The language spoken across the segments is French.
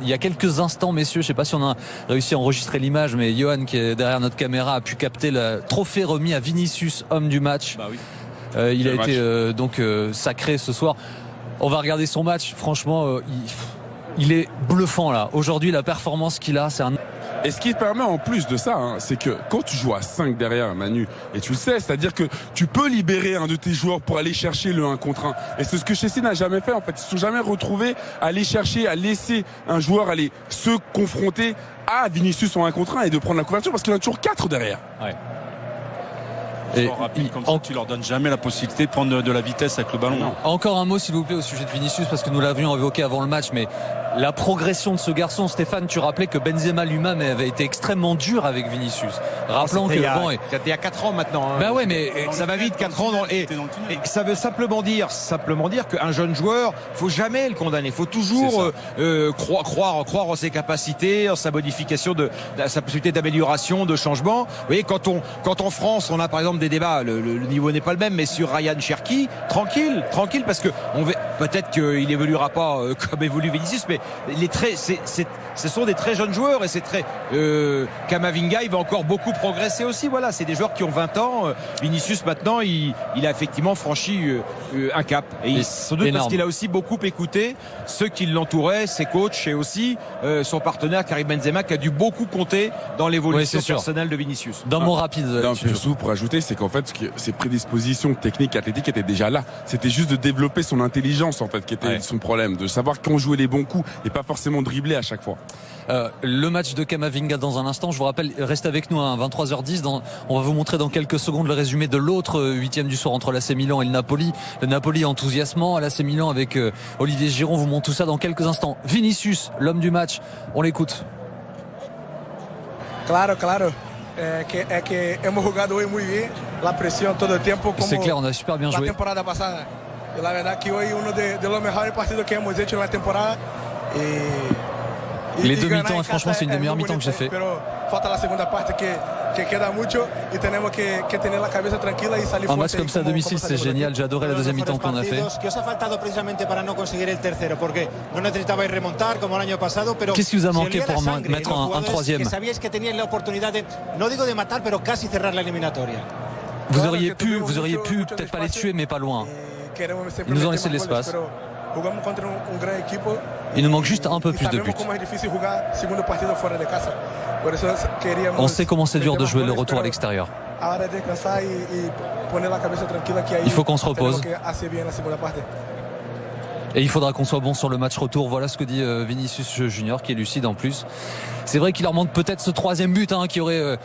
il y a quelques instants, messieurs, je sais pas si on a réussi à enregistrer l'image, mais Johan qui est derrière notre caméra a pu capter le trophée remis à Vinicius, homme du match. Bah oui. Il a été sacré ce soir. On va regarder son match. Franchement, il est bluffant là. Aujourd'hui, la performance qu'il a, c'est un... Et ce qui permet en plus de ça, c'est que quand tu joues à 5 derrière, Manu, et tu le sais, c'est-à-dire que tu peux libérer un de tes joueurs pour aller chercher le 1 contre 1. Et c'est ce que Chelsea n'a jamais fait en fait. Ils se sont jamais retrouvés à aller chercher, à laisser un joueur aller se confronter à Vinicius en 1 contre 1 et de prendre la couverture parce qu'il y en a toujours 4 derrière. Ouais. Et rapide comme ça, tu leur donnes jamais la possibilité de prendre de la vitesse avec le ballon. Non. Encore un mot s'il vous plaît au sujet de Vinicius parce que nous l'avions évoqué avant le match, mais la progression de ce garçon, Stéphane, tu rappelais que Benzema lui-même avait été extrêmement dur avec Vinicius. Rappelons que c'était il y a 4 ans maintenant. Bah ouais, mais ça va vite, 4 ans et ça veut simplement dire qu'un jeune joueur, faut jamais le condamner. Faut toujours croire en ses capacités, en sa modification sa possibilité d'amélioration, de changement. Vous voyez, quand en France, on a par exemple des débats, le niveau n'est pas le même, mais sur Ryan Cherki, tranquille, parce que peut-être qu'il évoluera pas comme évolue Vinicius, mais ce sont des très jeunes joueurs et c'est très Camavinga, il va encore beaucoup progresser aussi. Voilà, c'est des joueurs qui ont 20 ans. Vinicius maintenant, il a effectivement franchi un cap. Et sans doute parce qu'il a aussi beaucoup écouté ceux qui l'entouraient, ses coachs et aussi son partenaire Karim Benzema qui a dû beaucoup compter dans l'évolution personnelle de Vinicius. D'un mot rapide. Surtout pour ajouter, c'est qu'en fait ses prédispositions techniques, athlétiques étaient déjà là. C'était juste de développer son intelligence en fait qui était son problème, de savoir quand jouer les bons coups et pas forcément dribbler à chaque fois. Le match de Camavinga dans un instant, je vous rappelle, reste avec nous à 23h10, on va vous montrer dans quelques secondes le résumé de l'autre 8e du soir entre l'AC Milan et le Napoli. Le Napoli enthousiasmant, à l'AC Milan avec Olivier Giroud, vous montre tout ça dans quelques instants. Vinicius, l'homme du match, on l'écoute. Claro. É que hemos jugado hoy muy bien, la presión todo el tiempo como c'est clair, on a super bien joué. La temporada pasada. Y la verdad que hoy uno de los mejores partidos que hemos hecho en la temporada. Les deux mi-temps, franchement, c'est une des meilleures mi-temps que j'ai fait. Un match comme ça à domicile, c'est génial. J'ai adoré la deuxième mi-temps qu'on a fait. Qu'est-ce qui vous a manqué pour mettre un troisième? Vous auriez pu peut-être pas les tuer, mais pas loin. Ils nous ont laissé de l'espace. Il nous manque juste un peu plus de buts. On sait comment c'est dur de jouer le retour à l'extérieur. Il faut qu'on se repose. Et il faudra qu'on soit bon sur le match retour. Voilà ce que dit Vinicius Junior, qui est lucide en plus. C'est vrai qu'il leur manque peut-être ce troisième but qui aurait...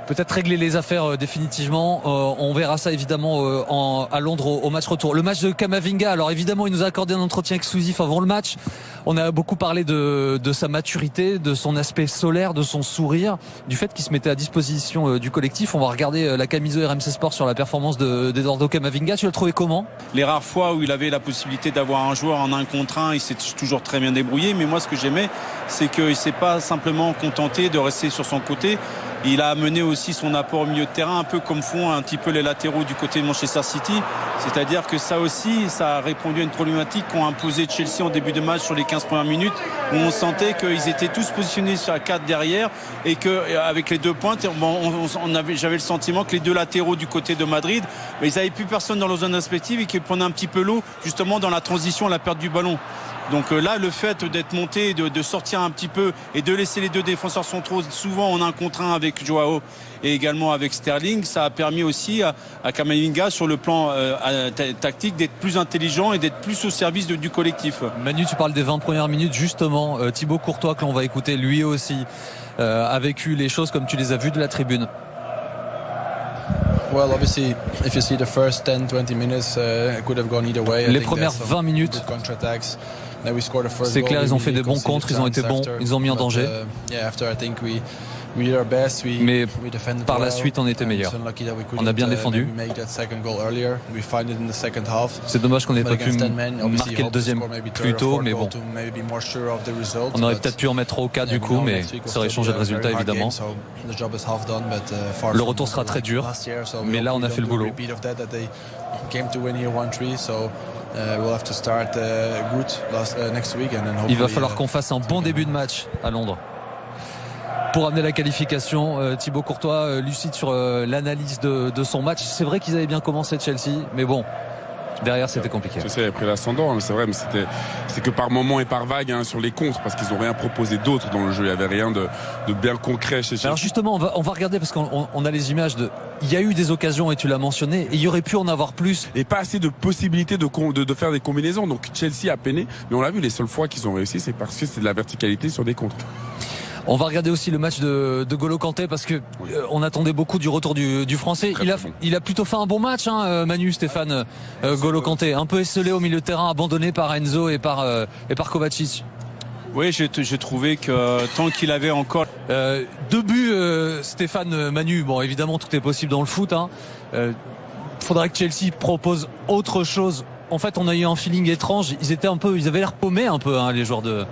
peut-être régler les affaires définitivement. On verra ça évidemment à Londres au match retour. Le match de Camavinga, alors évidemment il nous a accordé un entretien exclusif avant le match. On a beaucoup parlé de sa maturité, de son aspect solaire, de son sourire, du fait qu'il se mettait à disposition du collectif. On va regarder la camisole RMC Sport sur la performance d'Eduardo Camavinga. Tu l'as trouvé comment? Les rares fois où il avait la possibilité d'avoir un joueur en 1 contre 1, il s'est toujours très bien débrouillé. Mais moi ce que j'aimais, c'est qu'il ne s'est pas simplement contenté de rester sur son côté. Il a amené aussi son apport au milieu de terrain, un peu comme font un petit peu les latéraux du côté de Manchester City. C'est-à-dire que ça aussi, ça a répondu à une problématique qu'ont imposé Chelsea en début de match sur les 15 premières minutes, où on sentait qu'ils étaient tous positionnés sur la 4 derrière et qu'avec les 2 pointes, j'avais le sentiment que les 2 latéraux du côté de Madrid, ils n'avaient plus personne dans leur zone respective et qu'ils prenaient un petit peu l'eau justement dans la transition à la perte du ballon. Donc là, le fait d'être monté, de sortir un petit peu et de laisser les 2 défenseurs centraux souvent en 1 contre 1 avec Joao et également avec Sterling, ça a permis aussi à Camavinga sur le plan tactique d'être plus intelligent et d'être plus au service du collectif. Manu, tu parles des 20 premières minutes justement. Thibaut Courtois, que l'on va écouter, lui aussi a vécu les choses comme tu les as vues de la tribune. Well, obviously, if you see the first 10-20 minutes, it could have gone either way. Les premières 20 minutes, c'est clair, ils ont fait des bons contres, ils ont été bons, ils ont mis en danger. Mais par la suite, on était meilleurs. On a bien défendu. C'est dommage qu'on n'ait pas pu marquer le deuxième plus tôt, mais bon. On aurait peut-être pu en mettre au cas du coup, mais ça aurait changé de résultat évidemment. Le retour sera très dur, mais là on a fait le boulot. we'll have to start good next week and then hopefully, il va falloir qu'on fasse un bon début de match à Londres pour amener la qualification. Thibaut Courtois, lucide sur l'analyse de son match. C'est vrai qu'ils avaient bien commencé Chelsea, mais bon, derrière c'était compliqué. Chelsea avait pris l'ascendant, c'est vrai, mais c'est que par moment et par vague sur les contres, parce qu'ils n'ont rien proposé d'autre dans le jeu. Il n'y avait rien de bien concret chez Chelsea. Alors justement, on va regarder parce qu'on a les images il y a eu des occasions et tu l'as mentionné, et il y aurait pu en avoir plus. Et pas assez de possibilités de faire des combinaisons. Donc Chelsea a peiné, mais on l'a vu, les seules fois qu'ils ont réussi, c'est parce que c'est de la verticalité sur des contres. On va regarder aussi le match de N'Golo Kanté parce que on attendait beaucoup du retour du Français. Il a plutôt fait un bon match, Manu, Stéphane, N'Golo Kanté. Un peu esselé au milieu de terrain, abandonné par Enzo et par Kovacic. Oui, j'ai trouvé que tant qu'il avait encore 2 buts, Stéphane, Manu. Bon, évidemment, tout est possible dans le foot. Faudrait que Chelsea propose autre chose. En fait, on a eu un feeling étrange. Ils avaient l'air paumés un peu, les joueurs de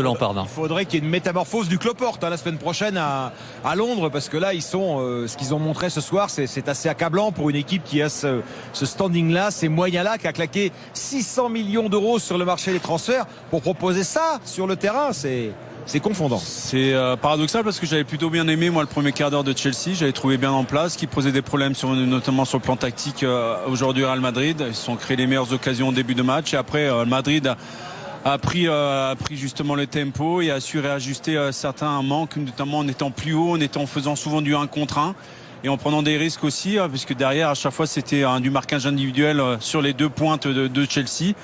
Lampard. Il faudrait qu'il y ait une métamorphose du cloporte la semaine prochaine à Londres, parce que là ils sont ce qu'ils ont montré ce soir, c'est assez accablant pour une équipe qui a ce standing là, ces moyens là, qui a claqué 600 millions d'euros sur le marché des transferts pour proposer ça sur le terrain. C'est confondant. C'est paradoxal parce que j'avais plutôt bien aimé moi le premier quart d'heure de Chelsea. J'avais trouvé bien en place, qui posait des problèmes notamment sur le plan tactique aujourd'hui au Real Madrid. Ils se sont créés les meilleures occasions au début de match, et après Madrid a pris justement le tempo et a su réajuster certains manques, notamment en étant plus haut, en faisant souvent du 1 contre 1 et en prenant des risques aussi, puisque derrière à chaque fois c'était du marquage individuel sur les 2 pointes de Chelsea.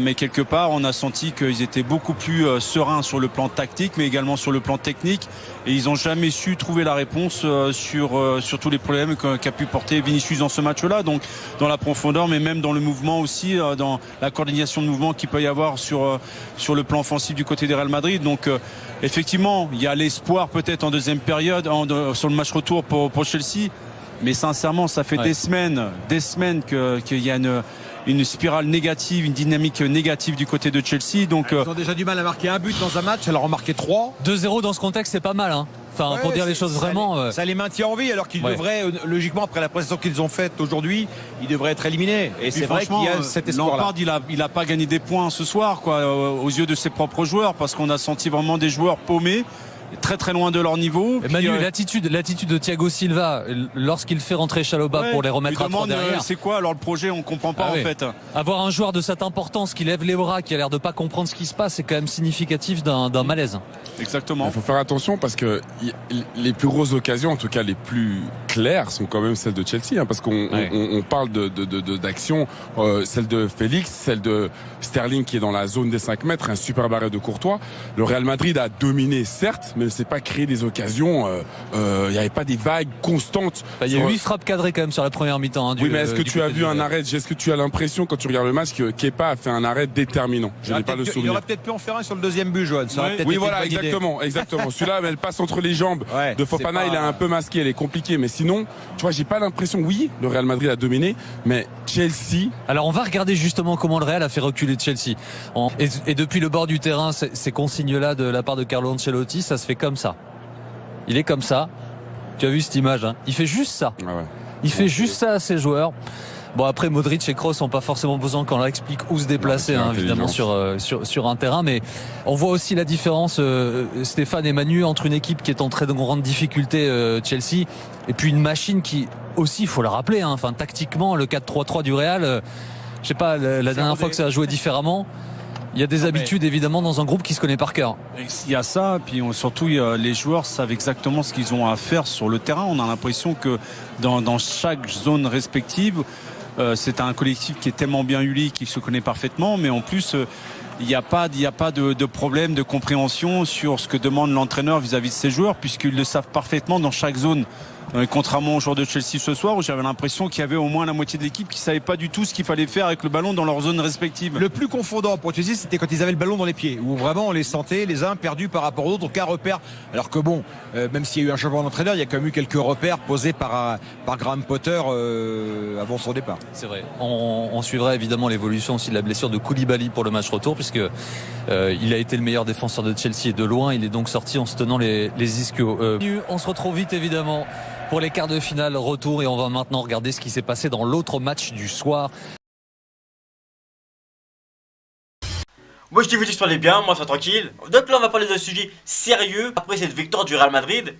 Mais quelque part on a senti qu'ils étaient beaucoup plus sereins sur le plan tactique, mais également sur le plan technique, et ils n'ont jamais su trouver la réponse sur tous les problèmes qu'a pu porter Vinicius dans ce match-là, donc dans la profondeur, mais même dans le mouvement aussi, dans la coordination de mouvement qu'il peut y avoir sur le plan offensif du côté des Real Madrid. Donc effectivement il y a l'espoir peut-être en deuxième période sur le match retour pour Chelsea, mais sincèrement ça fait des semaines qu'il y a une spirale négative, une dynamique négative du côté de Chelsea. Donc ils ont déjà du mal à marquer un but dans un match, alors en marquer 3. 2-0 dans ce contexte, c'est pas mal, Enfin, pour dire les choses vraiment. Ça les maintient en vie, alors qu'ils devraient, logiquement, après la prestation qu'ils ont faite aujourd'hui, ils devraient être éliminés. Et c'est vrai qu'il y a cet espoir-là. Lampard, il a pas gagné des points ce soir, aux yeux de ses propres joueurs, parce qu'on a senti vraiment des joueurs paumés, très très loin de leur niveau. Et Manu, l'attitude de Thiago Silva lorsqu'il fait rentrer Chalobah pour les remettre à 3 derrière. C'est quoi alors le projet? On comprend pas en fait. Avoir un joueur de cette importance qui lève les bras, qui a l'air de pas comprendre ce qui se passe, c'est quand même significatif d'un malaise. Exactement. Il faut faire attention parce que les plus grosses occasions, en tout cas les plus claires, sont quand même celles de Chelsea, parce qu'on parle d'actions, celle de Félix, celle de Sterling qui est dans la zone des 5 mètres, un super arrêt de Courtois. Le Real Madrid a dominé certes, mais ne s'est pas créé des occasions. Il n'y avait pas des vagues constantes. Il y a 8 frappes cadrées quand même sur la première mi-temps. Oui, mais est-ce que tu as vu un arrêt? Est-ce que tu as l'impression quand tu regardes le match que Kepa a fait un arrêt déterminant? Je n'ai pas le souvenir. Il aurait peut-être pu en faire un sur le deuxième but, Johan. Oui, voilà, exactement. Celui-là, elle passe entre les jambes de Fofana. Il a un peu masqué, elle est compliquée. Mais sinon, tu vois, j'ai pas l'impression. Oui, le Real Madrid a dominé, mais Chelsea. Alors, on va regarder justement comment le Real a fait reculer Chelsea. Et depuis le bord du terrain, ces consignes-là de la part de Carlo Ancelotti, ça se fait comme ça. Il est comme ça. Tu as vu cette image, Il fait juste ça. Il fait juste ça à ses joueurs. Bon, après, Modric et Kroos n'ont pas forcément besoin qu'on leur explique où se déplacer, évidemment, sur un terrain. Mais on voit aussi la différence, Stéphane et Manu, entre une équipe qui est en très grande difficulté, Chelsea, et puis une machine qui, aussi, il faut le rappeler, tactiquement, le 4-3-3 du Real, je sais pas, la dernière fois que ça a joué différemment. Il y a des habitudes évidemment dans un groupe qui se connaît par cœur. Il y a ça, puis surtout les joueurs savent exactement ce qu'ils ont à faire sur le terrain. On a l'impression que dans chaque zone respective, c'est un collectif qui est tellement bien huilé, qui se connaît parfaitement, mais en plus il n'y a pas de problème de compréhension sur ce que demande l'entraîneur vis-à-vis de ses joueurs, puisqu'ils le savent parfaitement dans chaque zone. Contrairement aux joueurs de Chelsea ce soir, où j'avais l'impression qu'il y avait au moins la moitié de l'équipe qui savait pas du tout ce qu'il fallait faire avec le ballon dans leur zone respective. Le plus confondant pour Chelsea, c'était quand ils avaient le ballon dans les pieds, où vraiment on les sentait les uns perdus par rapport aux autres, aucun repère. Alors que bon, même s'il y a eu un changement d'entraîneur, il y a quand même eu quelques repères posés par Graham Potter avant son départ. C'est vrai. On suivra évidemment l'évolution aussi de la blessure de Koulibaly pour le match retour, puisque il a été le meilleur défenseur de Chelsea de loin. Il est donc sorti en se tenant les ischios. On se retrouve vite évidemment pour les quarts de finale retour, et on va maintenant regarder ce qui s'est passé dans l'autre match du soir. Moi je dis Vinicius parlait bien, moi ça tranquille. Donc là on va parler d'un sujet sérieux après cette victoire du Real Madrid.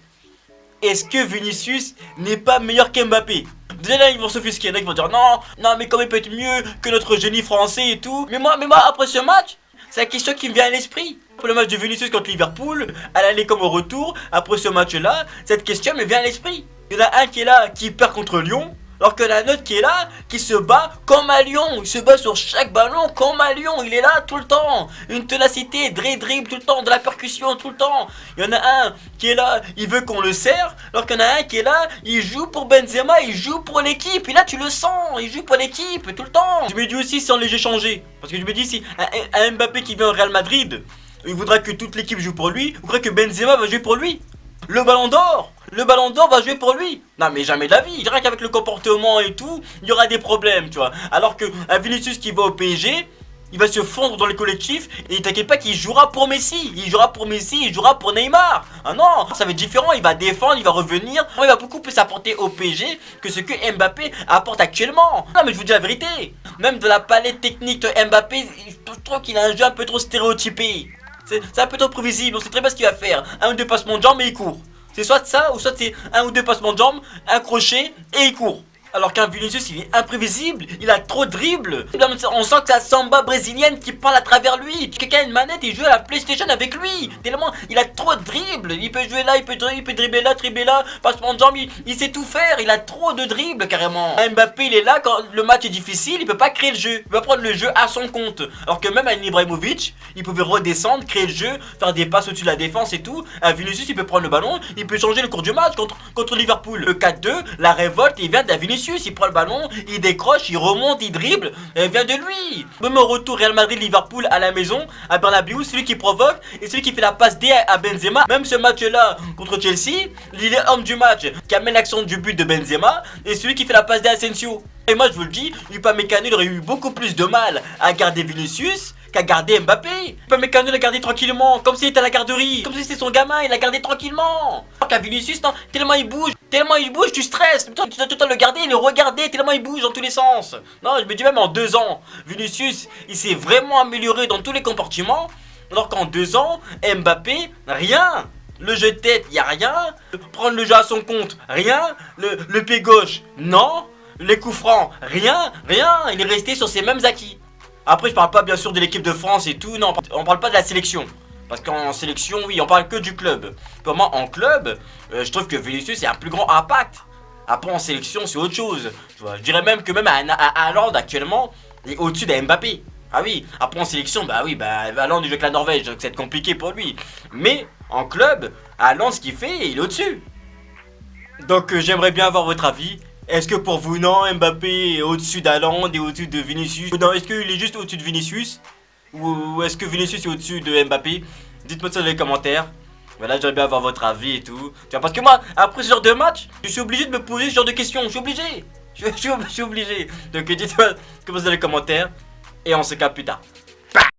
Est-ce que Vinicius n'est pas meilleur qu'Mbappé? Déjà là ils vont s'offusquer, ils vont dire non mais comment il peut être mieux que notre génie français et tout. Mais moi après ce match, c'est la question qui me vient à l'esprit. Pour le match de Vinicius contre Liverpool, à l'aller comme au retour, après ce match là, cette question me vient à l'esprit. Il y en a un qui est là, qui perd contre Lyon. Alors qu'il y en a un autre qui est là, qui se bat comme un lion. Il se bat sur chaque ballon comme un lion. Il est là tout le temps. Une ténacité, dribble tout le temps, de la percussion tout le temps. Il y en a un qui est là, il veut qu'on le serre. Alors qu'il y en a un qui est là, il joue pour Benzema, il joue pour l'équipe. Et là tu le sens, il joue pour l'équipe tout le temps. Je me dis aussi sans léger changer. Parce que je me dis si un Mbappé qui vient au Real Madrid, il voudra que toute l'équipe joue pour lui. Ou que Benzema va jouer pour lui. Le ballon d'or va jouer pour lui. Non mais jamais de la vie. Je dirais qu'avec le comportement et tout, il y aura des problèmes, tu vois. Alors que un Vinicius qui va au PSG, il va se fondre dans les collectifs. Et t'inquiète pas qu'il jouera pour Messi. Il jouera pour Messi, il jouera pour Neymar. Ah non, ça va être différent. Il va défendre, il va revenir. Il va beaucoup plus apporter au PSG que ce que Mbappé apporte actuellement. Non mais je vous dis la vérité. Même de la palette technique de Mbappé, je trouve qu'il a un jeu un peu trop stéréotypé. C'est un peu trop prévisible, on sait très bien ce qu'il va faire. Un ou deux passements de jambes et il court. C'est soit ça, ou soit c'est un ou deux passements de jambes, un crochet et il court. Alors qu'un Vinicius il est imprévisible, il a trop de dribble. On sent que c'est la samba brésilienne qui parle à travers lui. Quelqu'un a une manette et joue à la PlayStation avec lui. Tellement il a trop de dribble. Il peut jouer là, il peut dribbler là, passement de jambes, il sait tout faire. Il a trop de dribble carrément. Mbappé il est là quand le match est difficile, il peut pas créer le jeu. Il va prendre le jeu à son compte. Alors que même à Ibrahimovic, il pouvait redescendre, créer le jeu, faire des passes au-dessus de la défense et tout. Un Vinicius il peut prendre le ballon, il peut changer le cours du match contre Liverpool. Le 4-2, la révolte, il vient d'un Vinicius. Il prend le ballon, il décroche, il remonte, il dribble, elle vient de lui. Même au retour Real Madrid-Liverpool à la maison, à Bernabeu, celui qui provoque et celui qui fait la passe D à Benzema. Même ce match-là contre Chelsea, il est homme du match qui amène l'action du but de Benzema et celui qui fait la passe D à Asensio. Et moi je vous le dis, Upamecano il aurait eu beaucoup plus de mal à garder Vinicius qu'à garder Mbappé. Upamecano l'a gardé tranquillement, comme s'il était à la garderie, comme si c'était son gamin, il l'a gardé tranquillement. Alors qu'à Vinicius, non, tellement il bouge, tu stresses. Tu dois tout le temps le garder et le regarder, tellement il bouge dans tous les sens. Non, je me dis même en 2 ans, Vinicius, il s'est vraiment amélioré dans tous les comportements. Alors qu'en 2 ans, Mbappé, rien. Le jeu de tête, il n'y a rien. Prendre le jeu à son compte, rien. Le pied gauche, non. Les coups francs, rien. Il est resté sur ses mêmes acquis. Après, je parle pas bien sûr de l'équipe de France et tout. Non, on parle pas de la sélection. Parce qu'en sélection, oui, on parle que du club. Pour moi, en club, je trouve que Vinicius a un plus grand impact. Après, en sélection, c'est autre chose. Tu vois, je dirais même que même à Haaland, actuellement, il est au-dessus d'Mbappé. Ah oui, après en sélection, Haaland il joue avec la Norvège, donc ça va être compliqué pour lui. Mais en club, Haaland, ce qu'il fait, il est au-dessus. Donc, j'aimerais bien avoir votre avis. Est-ce que pour vous, non, Mbappé est au-dessus d'Haaland et au-dessus de Vinicius? Ou non, est-ce qu'il est juste au-dessus de Vinicius? Ou est-ce que Vinicius est au-dessus de Mbappé? Dites-moi ça dans les commentaires. Voilà, j'aimerais bien avoir votre avis et tout. Tu vois, parce que moi, après ce genre de match, je suis obligé de me poser ce genre de questions. Je suis obligé. Je suis obligé. Donc dites-moi comment ça dans les commentaires. Et on se capte plus tard.